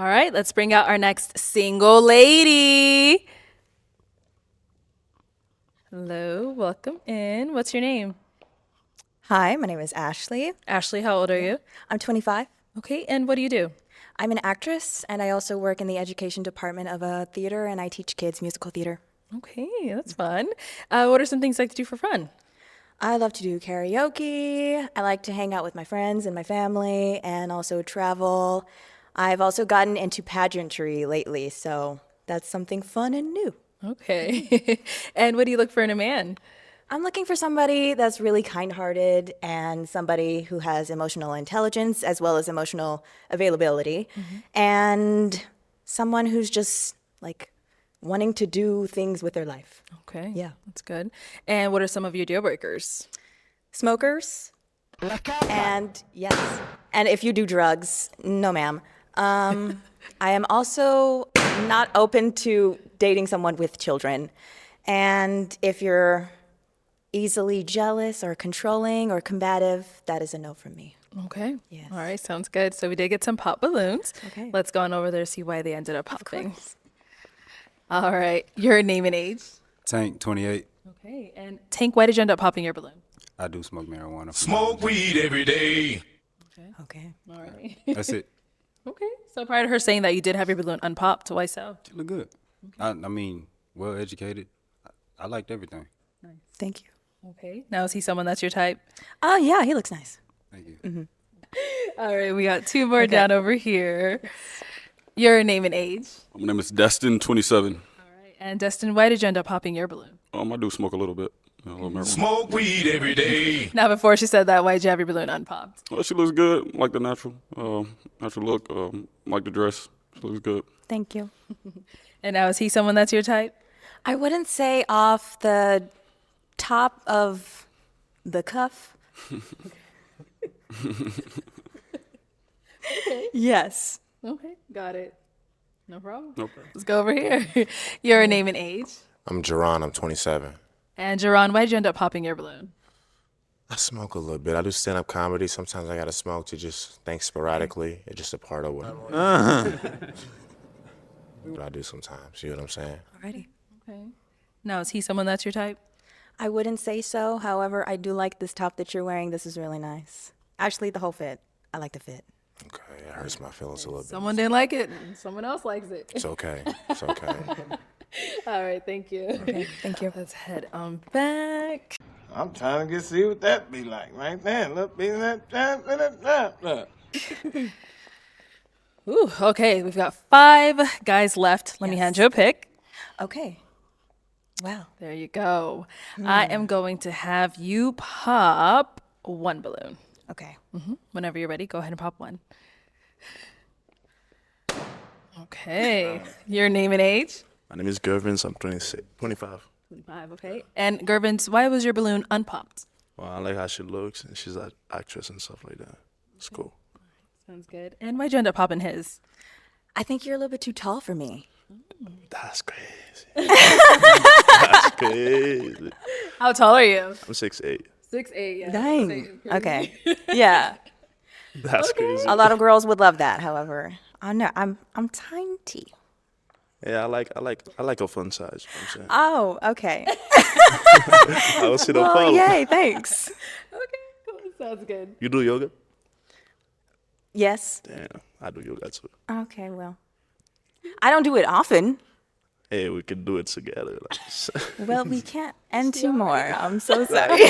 All right, let's bring out our next single lady. Hello, welcome in. What's your name? Hi, my name is Ashley. Ashley, how old are you? I'm 25. Okay, and what do you do? I'm an actress, and I also work in the education department of a theater, and I teach kids musical theater. Okay, that's fun. What are some things you like to do for fun? I love to do karaoke. I like to hang out with my friends and my family, and also travel. I've also gotten into pageantry lately, so that's something fun and new. Okay. And what do you look for in a man? I'm looking for somebody that's really kind-hearted and somebody who has emotional intelligence as well as emotional availability, and someone who's just like wanting to do things with their life. Okay, Yeah. that's good. And what are some of your deal breakers? Smokers, and yes, and if you do drugs, no ma'am. I am also not open to dating someone with children, and if you're easily jealous or controlling or combative, that is a no from me. Okay. Yes. All right, sounds good. So we did get some pop balloons. Okay. Let's go on over there to see why they ended up popping. All right, your name and age. Tank, 28. Okay, and Tank, why did you end up popping your balloon? I do smoke marijuana. Smoke weed every day. Okay. All right. That's it. Okay. So prior to her saying that you did have your balloon unpopped, why so? You look good. I mean, well educated. I liked everything. Thank you. Okay. Now is he someone that's your type? Oh, yeah, he looks nice. Thank you. All right, we got two more down over here. Your name and age. My name is Destin, 27. All right. And Destin, why did you end up popping your balloon? I do smoke a little bit. A little marijuana. Smoke weed every day. Now, before she said that, why did you have your balloon unpopped? She looks good. Like the natural look. Like the dress. She looks good. Thank you. And now is he someone that's your type? I wouldn't say off the top of the cuff. Yes. Okay, got it. No problem. Okay. Let's go over here. Your name and age. I'm Jerron, I'm 27. And Jerron, why did you end up popping your balloon? I smoke a little bit. I do stand-up comedy. Sometimes I gotta smoke to just think sporadically. It's just a part of what I do sometimes. You know what I'm saying? Alrighty. Okay. Now, is he someone that's your type? I wouldn't say so. However, I do like this top that you're wearing. This is really nice. Actually, the whole fit. I like the fit. Okay, it hurts my feelings a little bit. Someone didn't like it, and someone else likes it. It's okay. It's okay. All right, thank you. Okay, thank you. Let's head on back. I'm trying to see what that be like right there. Look, be that. Ooh, okay, we've got 5 guys left. Let me hand you a pick. Okay. Wow. There you go. I am going to have you pop 1 balloon. Okay. Whenever you're ready, go ahead and pop 1. Okay. Your name and age? My name is Gervins. I'm 25. 25, okay. And Gervins, why was your balloon unpopped? Well, I like how she looks, and she's an actress and stuff like that. It's cool. Sounds good. And why'd you end up popping his? I think you're a little bit too tall for me. That's crazy. That's crazy. How tall are you? I'm 6'8". 6'8", yeah. Dang. Okay. Yeah. That's crazy. A lot of girls would love that. However, I'm tiny. Yeah, I like a fun size. You know what I'm saying. Oh, okay. I will see the Well, problem. yay, thanks. Okay, cool. Sounds good. You do yoga? Yes. Damn, I do yoga too. Okay, well. I don't do it often. Hey, we can do it together. Well, we can't end two more. I'm so sorry.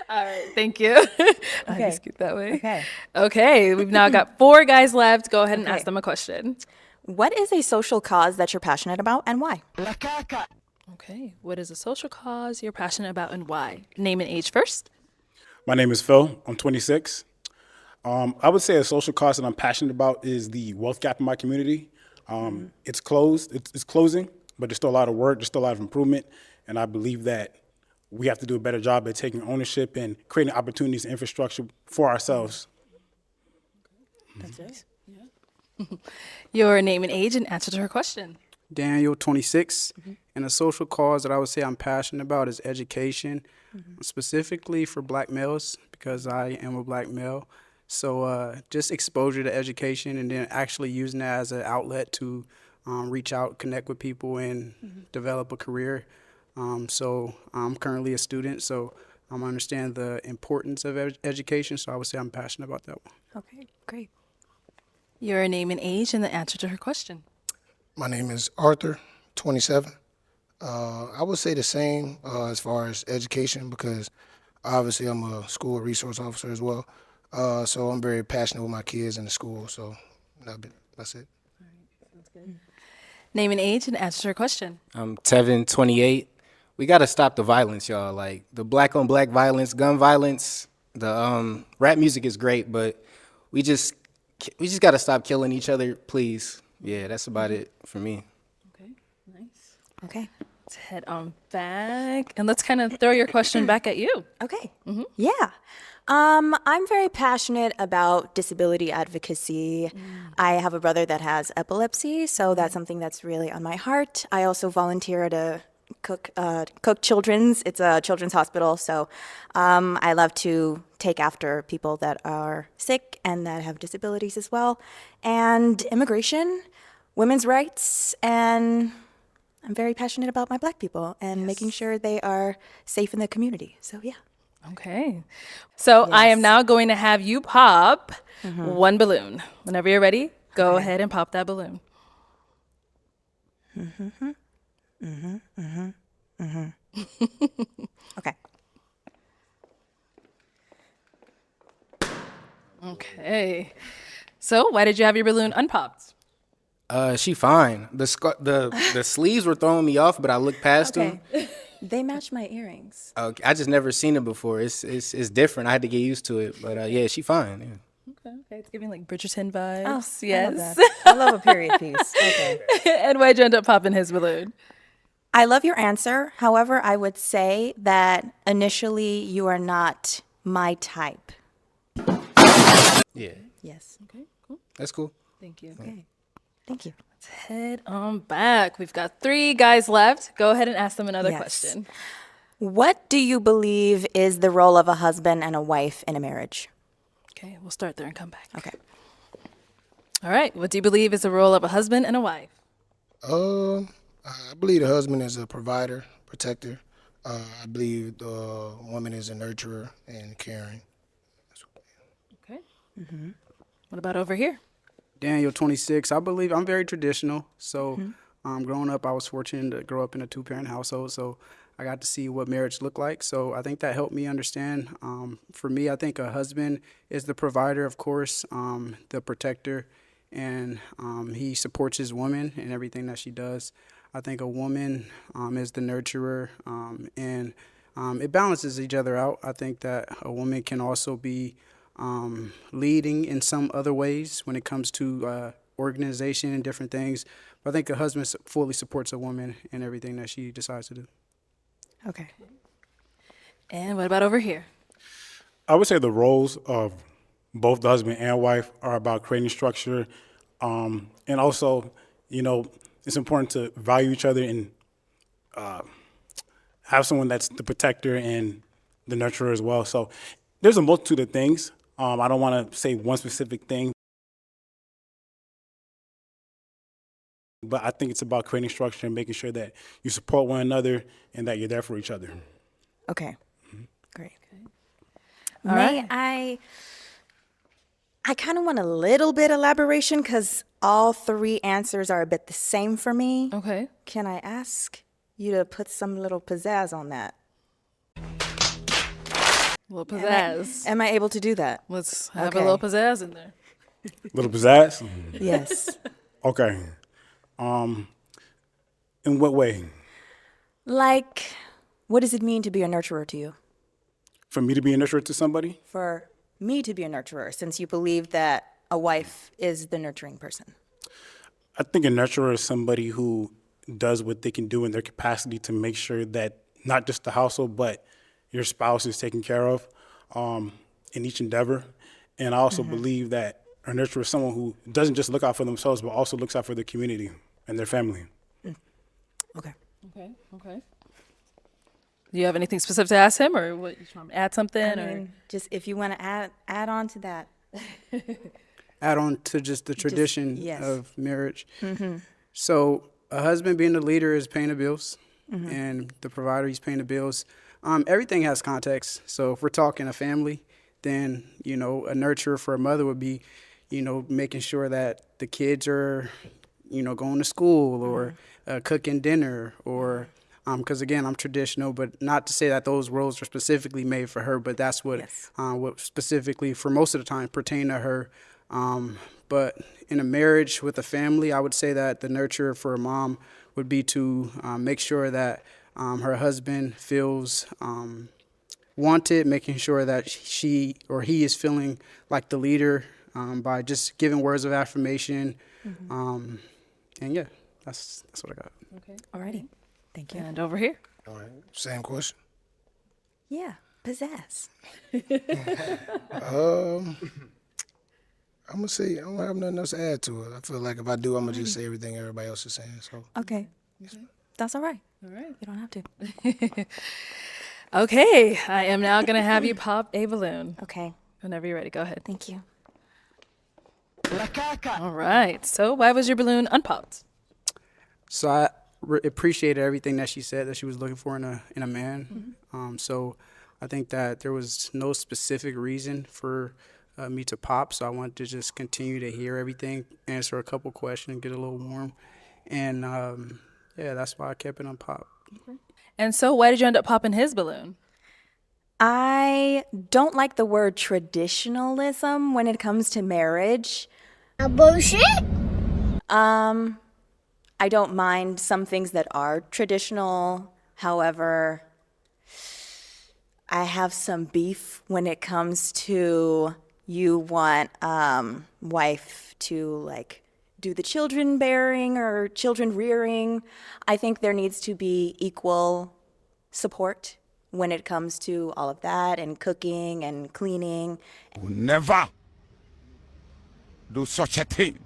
All right, thank you. I Okay. just scoot that way. Okay. Okay, we've now got 4 guys left. Go ahead and Okay. ask them a question. What is a social cause that you're passionate about and why? Okay, what is a social cause you're passionate about and why? Name and age first. My name is Phil. I'm 26. I would say a social cause that I'm passionate about is the wealth gap in my community. It's closed. It's closing, but there's still a lot of work. There's still a lot of improvement, and I believe that we have to do a better job at taking ownership and creating opportunities and infrastructure for ourselves. That's nice. Your name and age and answer to her question. Daniel, 26, and a social cause that I would say I'm passionate about is education, specifically for black males, because I am a black male. So just exposure to education and then actually using that as an outlet to reach out, connect with people, and develop a career. So I'm currently a student, so I understand the importance of education. So I would say I'm passionate about that one. Okay, great. Your name and age and the answer to her question. My name is Arthur, 27. I would say the same as far as education because obviously I'm a school resource officer as well. So I'm very passionate with my kids in the school. So that's it. Name and age and answer to her question. I'm Tevin, 28. We got to stop the violence, y'all. Like the black on black violence, gun violence. The rap music is great, but we just got to stop killing each other, please. Yeah, that's about it for me. Okay, nice. Okay. Let's head on back and let's kind of throw your question back at you. Okay. Yeah. I'm very passionate about disability advocacy. I have a brother that has epilepsy, so that's something that's really on my heart. I also volunteer at a Cook Children's. It's a children's hospital, so I love to take after people that are sick and that have disabilities as well. And immigration, women's rights, and I'm very passionate about my black people and making sure they are safe in the community. So yeah. Okay. So I am now going to have you pop one balloon. Whenever you're ready, go ahead and pop that balloon. Okay. Okay. So why did you have your balloon unpopped? She fine. The sleeves were throwing me off, but I looked past them. They match my earrings. Okay, I just never seen it before. It's different. I had to get used to it, but yeah, she fine. Yeah. Okay. It's giving like Bridgerton vibes. Oh, yes. I love a period piece. Okay. And why'd you end up popping his balloon? I love your answer. However, I would say that initially you are not my type. Yeah, Yes. Okay, cool. that's cool. Thank you. Okay. Thank you. Let's head on back. We've got 3 guys left. Go ahead and ask them another Yes. question. What do you believe is the role of a husband and a wife in a marriage? Okay, we'll start there and come back. Okay. All right. What do you believe is the role of a husband and a wife? I believe the husband is a provider, protector. I believe the woman is a nurturer and caring. Okay. What about over here? Daniel, 26. I believe I'm very traditional. So growing up, I was fortunate to grow up in a 2-parent household. So I got to see what marriage looked like. So I think that helped me understand. For me, I think a husband is the provider, of course, the protector, and he supports his woman in everything that she does. I think a woman is the nurturer, and it balances each other out. I think that a woman can also be leading in some other ways when it comes to organization and different things. But I think a husband fully supports a woman in everything that she decides to do. Okay. And what about over here? I would say the roles of both the husband and wife are about creating structure, and also, it's important to value each other and have someone that's the protector and the nurturer as well. So there's a multitude of things. I don't want to say one specific thing, but I think it's about creating structure and making sure that you support one another and that you're there for each other. Okay. Great. All May right. I kind of want a little bit elaboration because all 3 answers are a bit the same for me. Okay. Can I ask you to put some little pizzazz on that? A little pizzazz. Am I able to do that? Let's have Okay. a little pizzazz in there. Little pizzazz? Yes. Okay. In what way? Like, what does it mean to be a nurturer to you? For me to be a nurturer to somebody? For me to be a nurturer, since you believe that a wife is the nurturing person. I think a nurturer is somebody who does what they can do in their capacity to make sure that not just the household, but your spouse is taken care of in each endeavor. And I also believe that a nurturer is someone who doesn't just look out for themselves, but also looks out for the community and their family. Okay. Okay. Do you have anything specific to ask him, or what? You want to add something, I or mean, just if you want to add on to that. Add on to just the tradition yes. of marriage. So a husband being the leader is paying the bills, and the provider, he's paying the bills. Everything has context. So if we're talking a family, then, you know, a nurturer for a mother would be, you know, making sure that the kids are, you know, going to school or cooking dinner or, because again, I'm traditional, but not to say that those roles are specifically made for her, but that's what, what specifically for most of the time pertain to her. But in a marriage with a family, I would say that the nurturer for a mom would be to make sure that her husband feels wanted, making sure that she or he is feeling like the leader by just giving words of affirmation. And yeah, that's what I got. okay? Alrighty. Thank you. And over here. All right, same question. Yeah, pizzazz. I'm gonna say I don't have nothing else to add to it. I feel like if I do, I'm gonna just say everything everybody else is saying. So Okay. That's all right. All right. You don't have to. Okay, I am now going to have you pop a balloon. Okay. Whenever you're ready, go ahead. Thank you. All right. So, why was your balloon unpopped? So I appreciated everything that she said that she was looking for in a man. So I think that there was no specific reason for me to pop. So I wanted to just continue to hear everything, answer a couple questions, get a little warm, and yeah, that's why I kept it on pop. And so, why did you end up popping his balloon? I don't like the word traditionalism when it comes to marriage. Bullshit? I don't mind some things that are traditional. However, I have some beef when it comes to you want wife to like do the children bearing or children rearing. I think there needs to be equal support when it comes to all of that and cooking and cleaning. Never do such a thing.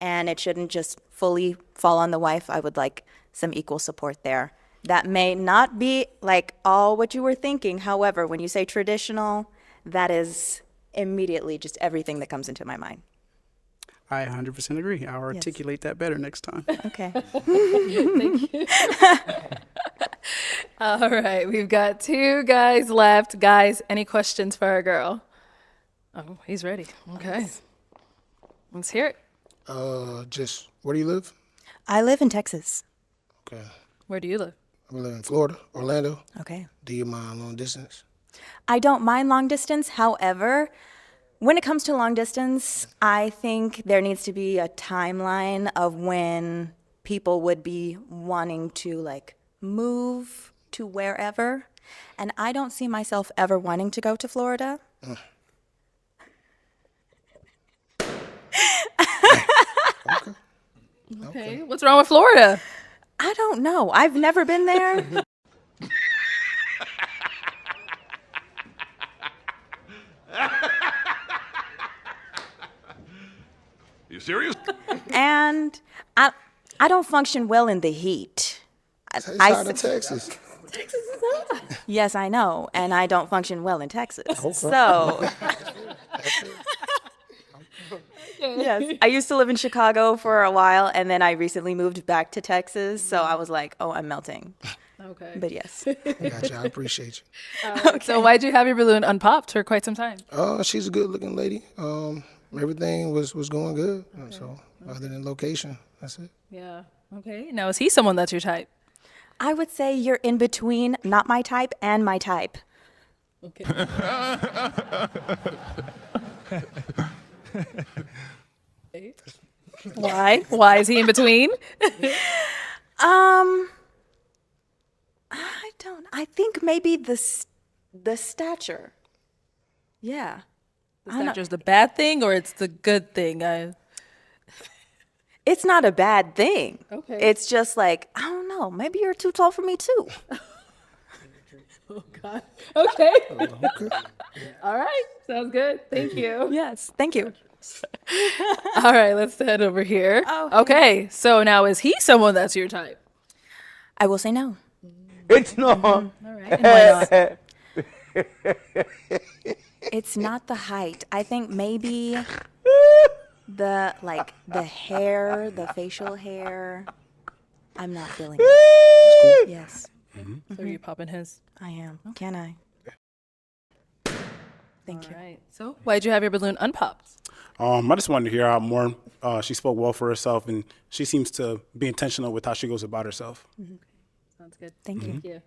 And it shouldn't just fully fall on the wife. I would like some equal support there. That may not be like all what you were thinking. However, when you say traditional, that is immediately just everything that comes into my mind. I 100% agree. I'll articulate that better next time. Okay. Thank you. All right, we've got 2 guys left. Guys, any questions for our girl? Oh, he's ready. Okay. Let's hear it. Just where do you live? I live in Texas. Okay. Where do you live? I live in Florida, Orlando. Okay. Do you mind long distance? I don't mind long distance. However, when it comes to long distance, I think there needs to be a timeline of when people would be wanting to like move to wherever. And I don't see myself ever wanting to go to Florida. Okay. What's wrong with Florida? I don't know. I've never been there. You serious? And I don't function well in the heat. It's out of Texas. Yes, I know. And I don't function well in Texas. So, yes. I used to live in Chicago for a while, and then I recently moved back to Texas. So I was like, oh, I'm melting. Okay. But yes. Gotcha. I appreciate you. So why'd you have your balloon unpopped for quite some time? She's a good-looking lady. Everything was going good. So other than location, that's it. Yeah. Okay. Now, is he someone that's your type? I would say you're in between not my type and my type. Okay. Why? Why is he in between? I think maybe the stature. Yeah. The stature's the bad thing, or it's the good thing? It's not a bad thing. Okay. It's just like, I don't know, maybe you're too tall for me too. Oh, God. Okay. All right. Sounds good. Thank you. Yes, thank you. All right. Let's head over here. Oh, Okay. So now, is he someone that's your type? I will say no. It's not. All right. And why not? It's not the height. I think maybe the hair, the facial hair. I'm not feeling it. Yes, So are you popping his? I am. Can I? Thank you. All right. So why'd you have your balloon unpopped? I just wanted to hear out more. She spoke well for herself, and she seems to be intentional with how she goes about herself. Sounds good. Thank you. Thank you.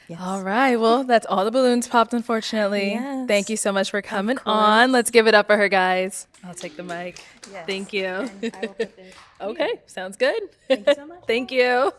Yes. All right. Well, that's all the balloons popped, unfortunately. Yes. Thank you so much for coming on. Let's give it up for her, guys. I'll take the mic. Yes. Thank you. And I will put this Okay. Sounds good. Thank you so much. Thank you.